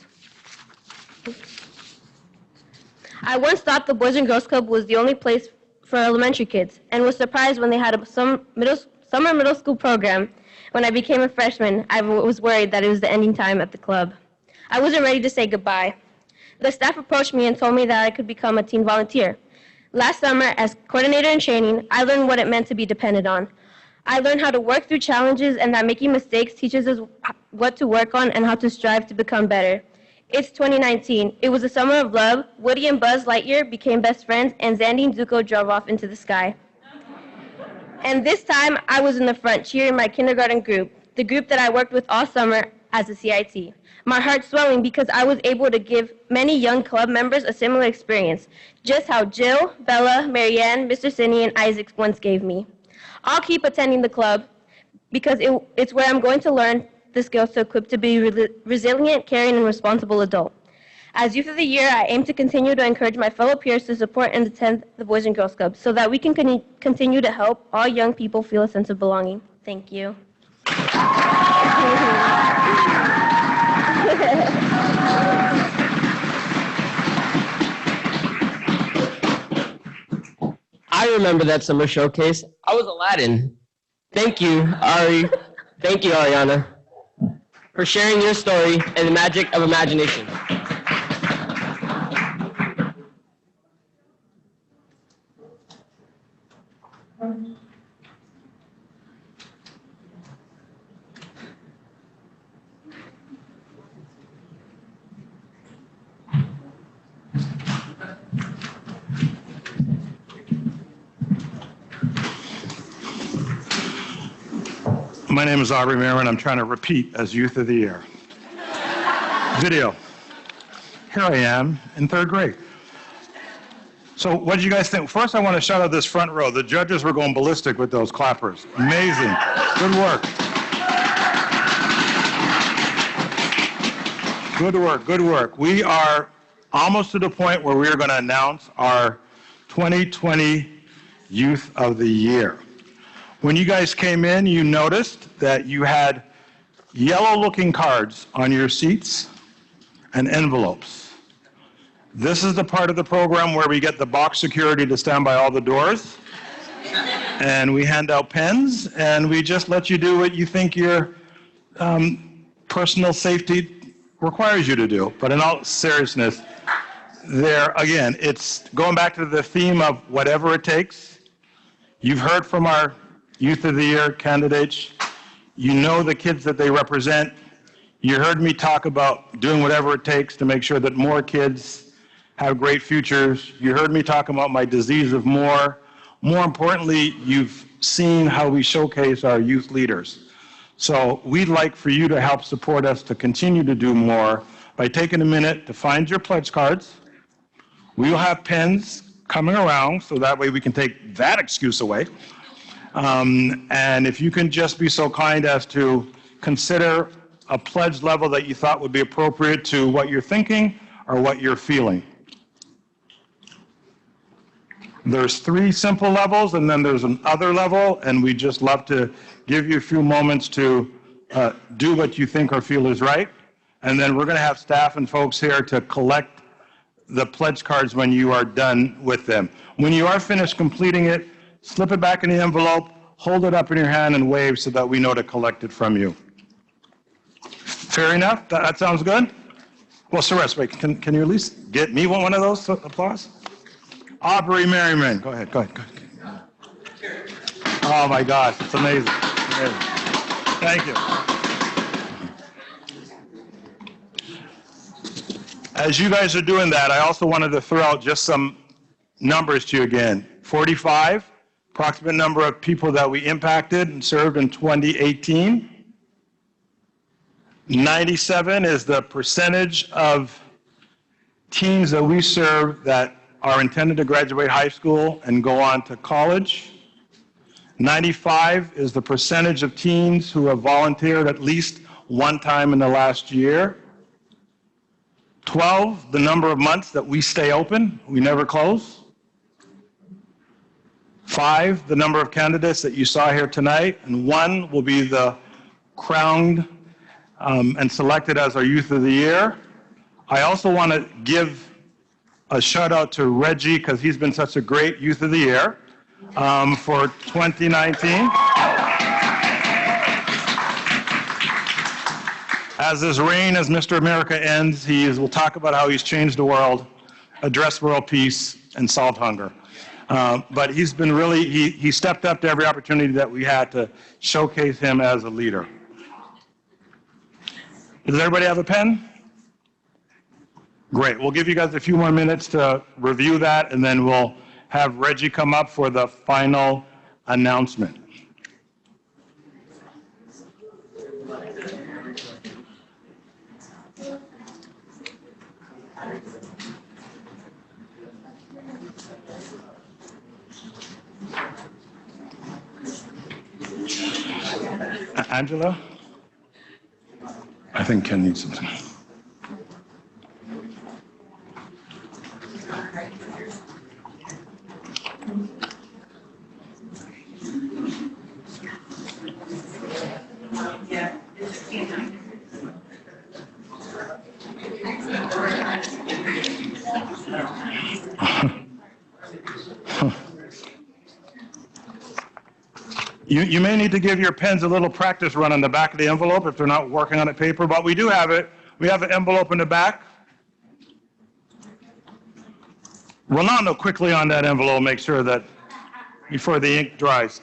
Speaker 11: I once thought the Boys and Girls Club was the only place for elementary kids, and was surprised when they had a summer middle school program. When I became a freshman, I was worried that it was the ending time at the club. I wasn't ready to say goodbye. The staff approached me and told me that I could become a teen volunteer. Last summer, as coordinator in training, I learned what it meant to be depended on. I learned how to work through challenges and that making mistakes teaches us what to work on and how to strive to become better. It's 2019. It was a summer of love. Woody and Buzz Lightyear became best friends, and Zandy and Zuko drove off into the sky. And this time, I was in the front cheering my kindergarten group, the group that I worked with all summer as a CIT. My heart swelling because I was able to give many young club members a similar experience, just how Jill, Bella, Marianne, Mr. Sinney, and Isaac once gave me. I'll keep attending the club because it's where I'm going to learn the skills to equip to be resilient, caring, and responsible adult. As Youth of the Year, I aim to continue to encourage my fellow peers to support and attend the Boys and Girls Club so that we can continue to help all young people feel a sense of belonging. Thank you.
Speaker 8: I remember that summer showcase. I was Aladdin. Thank you, Ari. Thank you, Ariana, for sharing your story and the magic of imagination.
Speaker 1: My name is Aubrey Merriman. I'm trying to repeat as Youth of the Year. Video. Here I am in 3rd grade. So what did you guys think? First, I want to shout out this front row. The judges were going ballistic with those clappers. Amazing. Good work. Good work, good work. We are almost to the point where we are going to announce our 2020 Youth of the Year. When you guys came in, you noticed that you had yellow-looking cards on your seats and envelopes. This is the part of the program where we get the box security to stand by all the doors, and we hand out pens, and we just let you do what you think your personal safety requires you to do. But in all seriousness, there, again, it's going back to the theme of whatever it takes. You've heard from our Youth of the Year candidates. You know the kids that they represent. You heard me talk about doing whatever it takes to make sure that more kids have great futures. You heard me talk about my disease of more. More importantly, you've seen how we showcase our youth leaders. So we'd like for you to help support us to continue to do more by taking a minute to find your pledge cards. We will have pens coming around so that way we can take that excuse away. And if you can just be so kind as to consider a pledge level that you thought would be appropriate to what you're thinking or what you're feeling. There's 3 simple levels, and then there's an other level, and we just love to give you a few moments to do what you think or feel is right. And then we're going to have staff and folks here to collect the pledge cards when you are done with them. When you are finished completing it, slip it back in the envelope, hold it up in your hand and wave so that we know to collect it from you. Fair enough? That sounds good? Well, Suresh, wait, can you at least get me one of those applause? Aubrey Merriman, go ahead. Oh my gosh, it's amazing. Thank you. As you guys are doing that, I also wanted to throw out just some numbers to you again. 45, approximate number of people that we impacted and served in 2018. 97 is the percentage of teens that we serve that are intended to graduate high school and go on to college. 95 is the percentage of teens who have volunteered at least one time in the last year. 12, the number of months that we stay open, we never close. 5, the number of candidates that you saw here tonight, and 1 will be the crowned and selected as our Youth of the Year. I also want to give a shout out to Reggie because he's been such a great Youth of the Year for 2019. As this reign as Mr. America ends, we'll talk about how he's changed the world, addressed world peace, and solved hunger. But he's been really, he stepped up to every opportunity that we had to showcase him as a leader. Does everybody have a pen? Great. We'll give you guys a few more minutes to review that, and then we'll have Reggie come up for the final announcement. Angela? I think Ken needs something. You may need to give your pens a little practice run on the back of the envelope if they're not working on it paper, but we do have it. We have an envelope in the back. Rolando, quickly on that envelope, make sure that before the ink dries.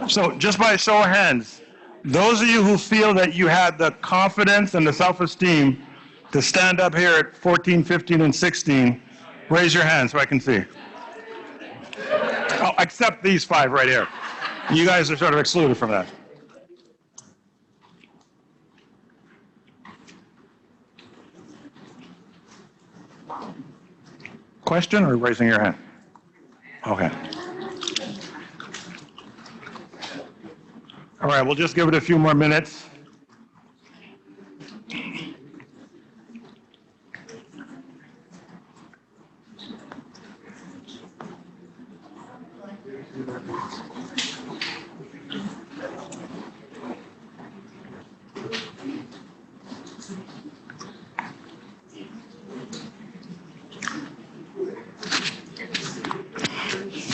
Speaker 1: So just by a show of hands, those of you who feel that you had the confidence and the self-esteem to stand up here at 14, 15, and 16, raise your hand so I can see. Oh, except these 5 right here. You guys are sort of excluded from that. Question or raising your hand? Okay. All right, we'll just give it a few more minutes.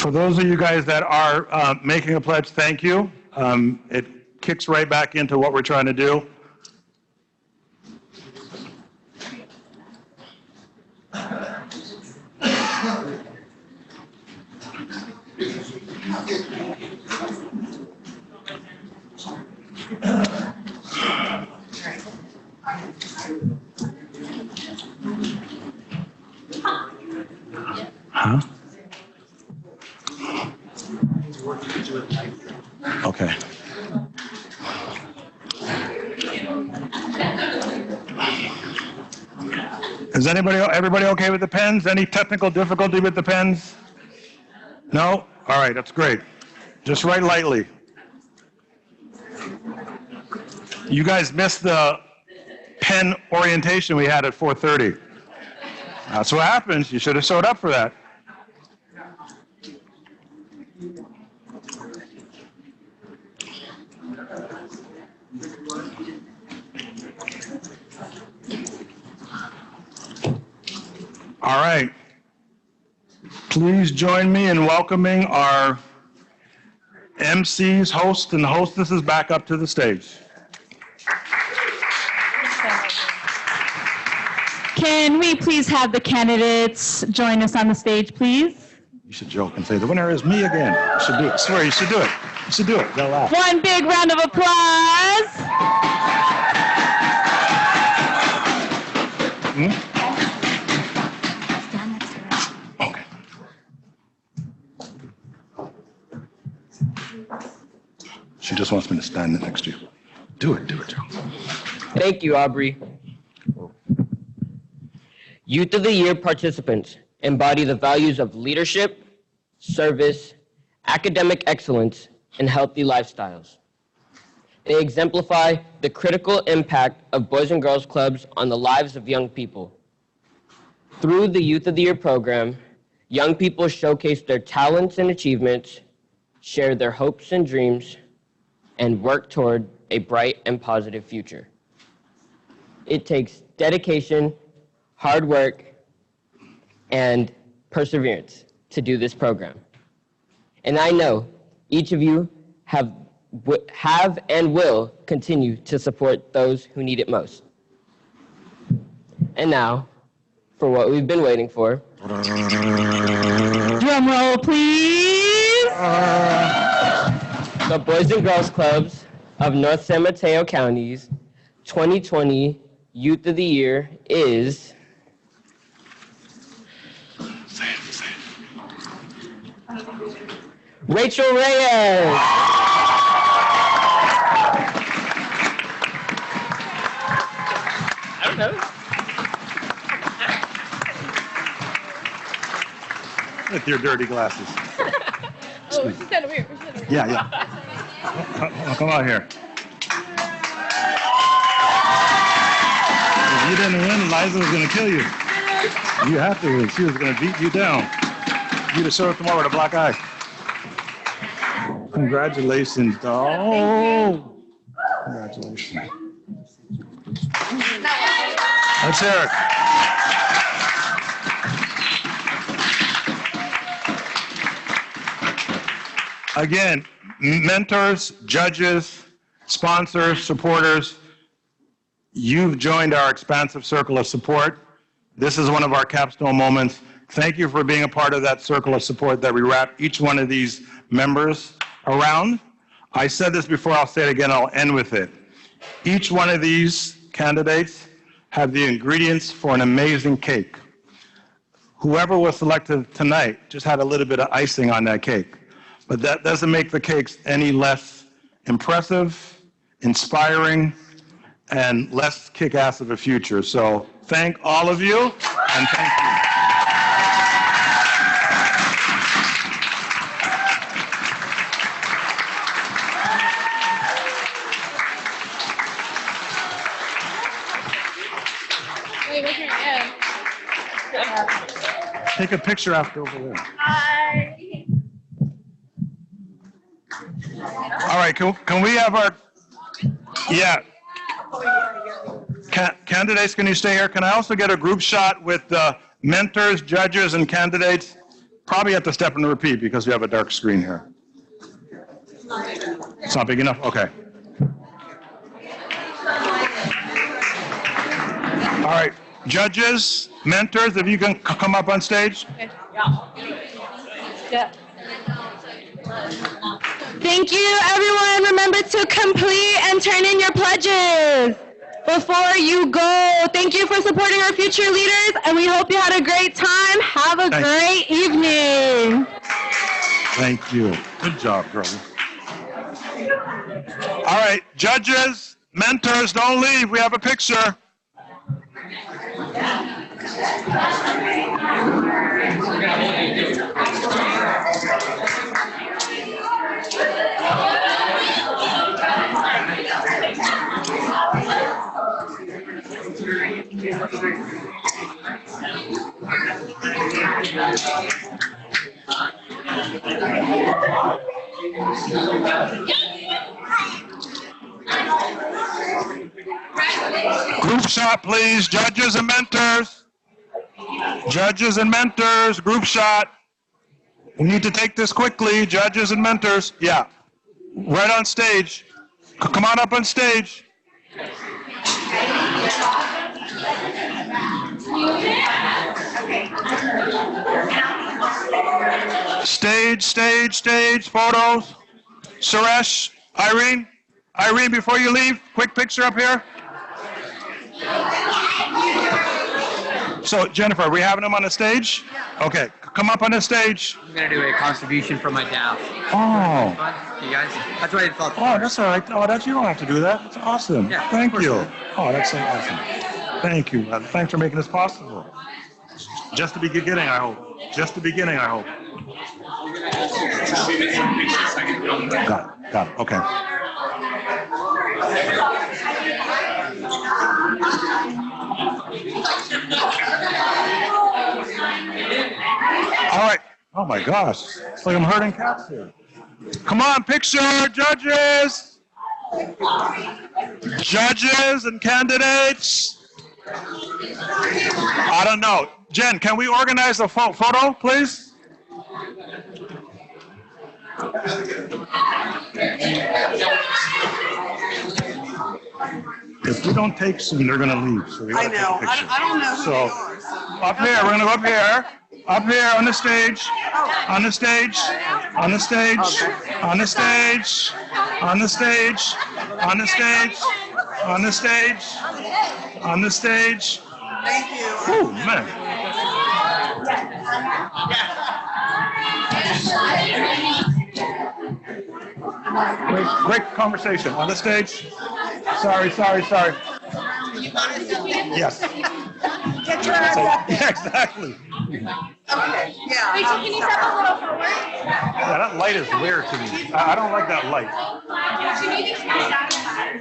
Speaker 1: For those of you guys that are making a pledge, thank you. It kicks right back into what we're trying to do. Huh? Okay. Is everybody okay with the pens? Any technical difficulty with the pens? No? All right, that's great. Just write lightly. You guys missed the pen orientation we had at 4:30. That's what happens. You should have showed up for that. All right. Please join me in welcoming our MCs, hosts, and hostesses back up to the stage.
Speaker 4: Can we please have the candidates join us on the stage, please?
Speaker 1: You should joke and say, the winner is me again. You should do it. I swear, you should do it. You should do it. They'll laugh.
Speaker 4: One big round of applause.
Speaker 1: Okay. She just wants me to stand next to you. Do it, Joe.
Speaker 8: Thank you, Aubrey. Youth of the Year participants embody the values of leadership, service, academic excellence, and healthy lifestyles. They exemplify the critical impact of Boys and Girls Clubs on the lives of young people. Through the Youth of the Year program, young people showcase their talents and achievements, share their hopes and dreams, and work toward a bright and positive future. It takes dedication, hard work, and perseverance to do this program. And I know each of you have and will continue to support those who need it most. And now, for what we've been waiting for.
Speaker 4: Drum roll, please.
Speaker 8: The Boys and Girls Clubs of North San Mateo County's 2020 Youth of the Year is Rachel Reyes. I don't know.
Speaker 1: With your dirty glasses.
Speaker 9: Oh, she's kind of weird.
Speaker 1: Yeah. Oh, come out here. If you didn't win, Liza was going to kill you. You have to win. She was going to beat you down. You to show up tomorrow with a black eye. Congratulations, doll. Congratulations. Let's hear it. Again, mentors, judges, sponsors, supporters, you've joined our expansive circle of support. This is one of our capstone moments. Thank you for being a part of that circle of support that we wrap each one of these members around. I said this before, I'll say it again, I'll end with it. Each one of these candidates have the ingredients for an amazing cake. Whoever was selected tonight just had a little bit of icing on that cake. But that doesn't make the cakes any less impressive, inspiring, and less kick-ass of a future. So thank all of you, and thank you.
Speaker 9: Wait, what's your name?
Speaker 1: Take a picture after over there.
Speaker 9: Hi.
Speaker 1: All right, can we have our, yeah. Candidates, can you stay here? Can I also get a group shot with the mentors, judges, and candidates? Probably have to step and repeat because we have a dark screen here. It's not big enough? Okay. All right, judges, mentors, if you can come up on stage.
Speaker 9: Okay. Yeah.
Speaker 4: Thank you, everyone. Remember to complete and turn in your pledges before you go. Thank you for supporting our future leaders, and we hope you had a great time. Have a great evening.
Speaker 1: Thank you. Good job, girl. All right, judges, mentors, don't leave. We have a picture. Group shot, please. Judges and mentors. Judges and mentors, group shot. We need to take this quickly. Judges and mentors. Yeah. Right on stage. Come on up on stage. Stage, photos. Suresh, Irene, before you leave, quick picture up here. So, Jennifer, are we having them on the stage? Okay, come up on the stage.
Speaker 12: I'm going to do a contribution from my dad.
Speaker 1: Oh.
Speaker 12: You guys? That's what I felt.
Speaker 1: Oh, that's all right. Oh, you don't have to do that. That's awesome.
Speaker 12: Yeah,
Speaker 1: Thank you. Oh, that's so awesome. Thank you. Thanks for making this possible. Just the beginning, I hope. Just the beginning, I hope. Got it. Okay. All right. Oh my gosh. It's like I'm herding cats here. Come on, picture, judges. Judges and candidates. I don't know. Jen, can we organize a photo, please? If we don't take some, they're going to leave. So we gotta take a picture.
Speaker 13: I don't know who
Speaker 1: so,
Speaker 13: they are. So.
Speaker 1: Up here, we're going to go up here. Up here on the stage. On the stage. On the stage. On the stage. On the stage. On the stage. On the stage. On the stage.
Speaker 13: Thank you.
Speaker 1: Oh, man. Great conversation. On the stage. Sorry. Yes.
Speaker 13: Get your ass up there.
Speaker 1: Yeah, exactly.
Speaker 13: Okay, yeah.
Speaker 2: Rachel, can you step a little forward?
Speaker 1: Yeah, that light is weird to me. I don't like that light.
Speaker 13: Yeah, let's see that time.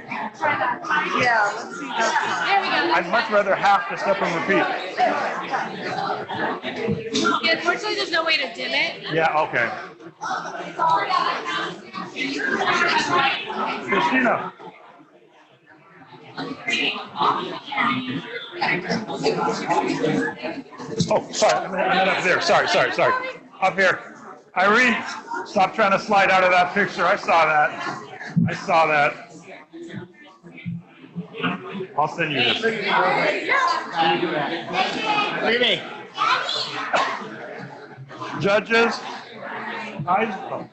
Speaker 2: There we go.
Speaker 1: I'd much rather have to step and repeat.
Speaker 2: Yeah, unfortunately, there's no way to dim it.
Speaker 1: Yeah, okay. Christina. Oh, sorry, I'm up there. Sorry. Up here. Irene, stop trying to slide out of that picture. I saw that. I'll send you this. Mimi. Judges. Guys. Oh.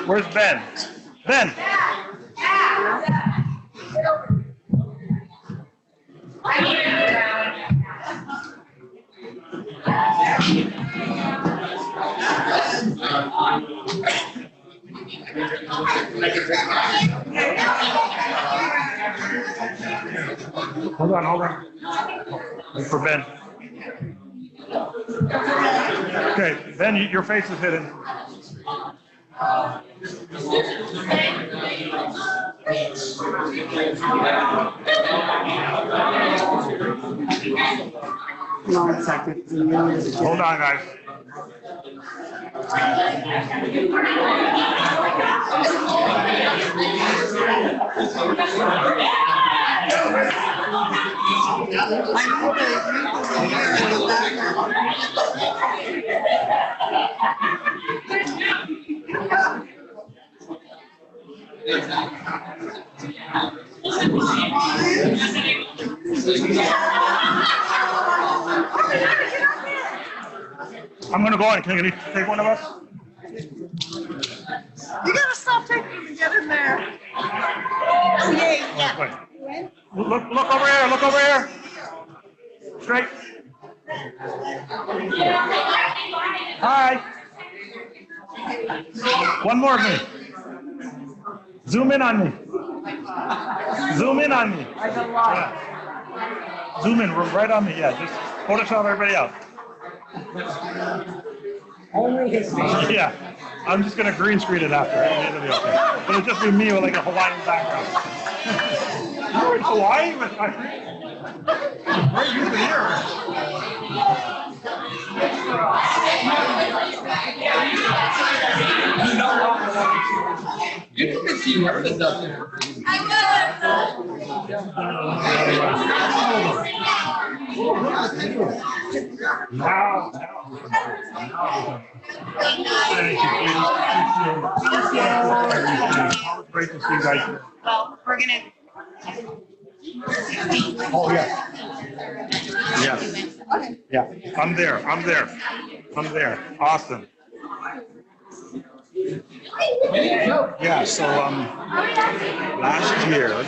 Speaker 1: Where's Ben? Ben. Hold on. Wait for Ben. Okay, Ben, your face is hidden.
Speaker 13: One second.
Speaker 1: Hold on, guys. I'm going to go on. Can you take one of us?
Speaker 13: You gotta stop taking me to get in there. Yeah.
Speaker 1: Wait. Look over here. Look over here. Straight. Hi. One more of me. Zoom in on me. Zoom in on me. Yeah. Zoom in right on me. Yeah. Just Photoshop everybody out.
Speaker 12: Only his face.
Speaker 1: Yeah. I'm just going to green screen it after. It'll be okay. It'll just be me with like a Hawaiian background. You're in Hawaii with my...
Speaker 14: You can see Meredith up there.
Speaker 1: Great to see you guys.
Speaker 13: Well, we're gonna.
Speaker 1: Oh, yeah. Yes. Yeah, I'm there. I'm there. I'm there. Awesome. Yeah, so last year,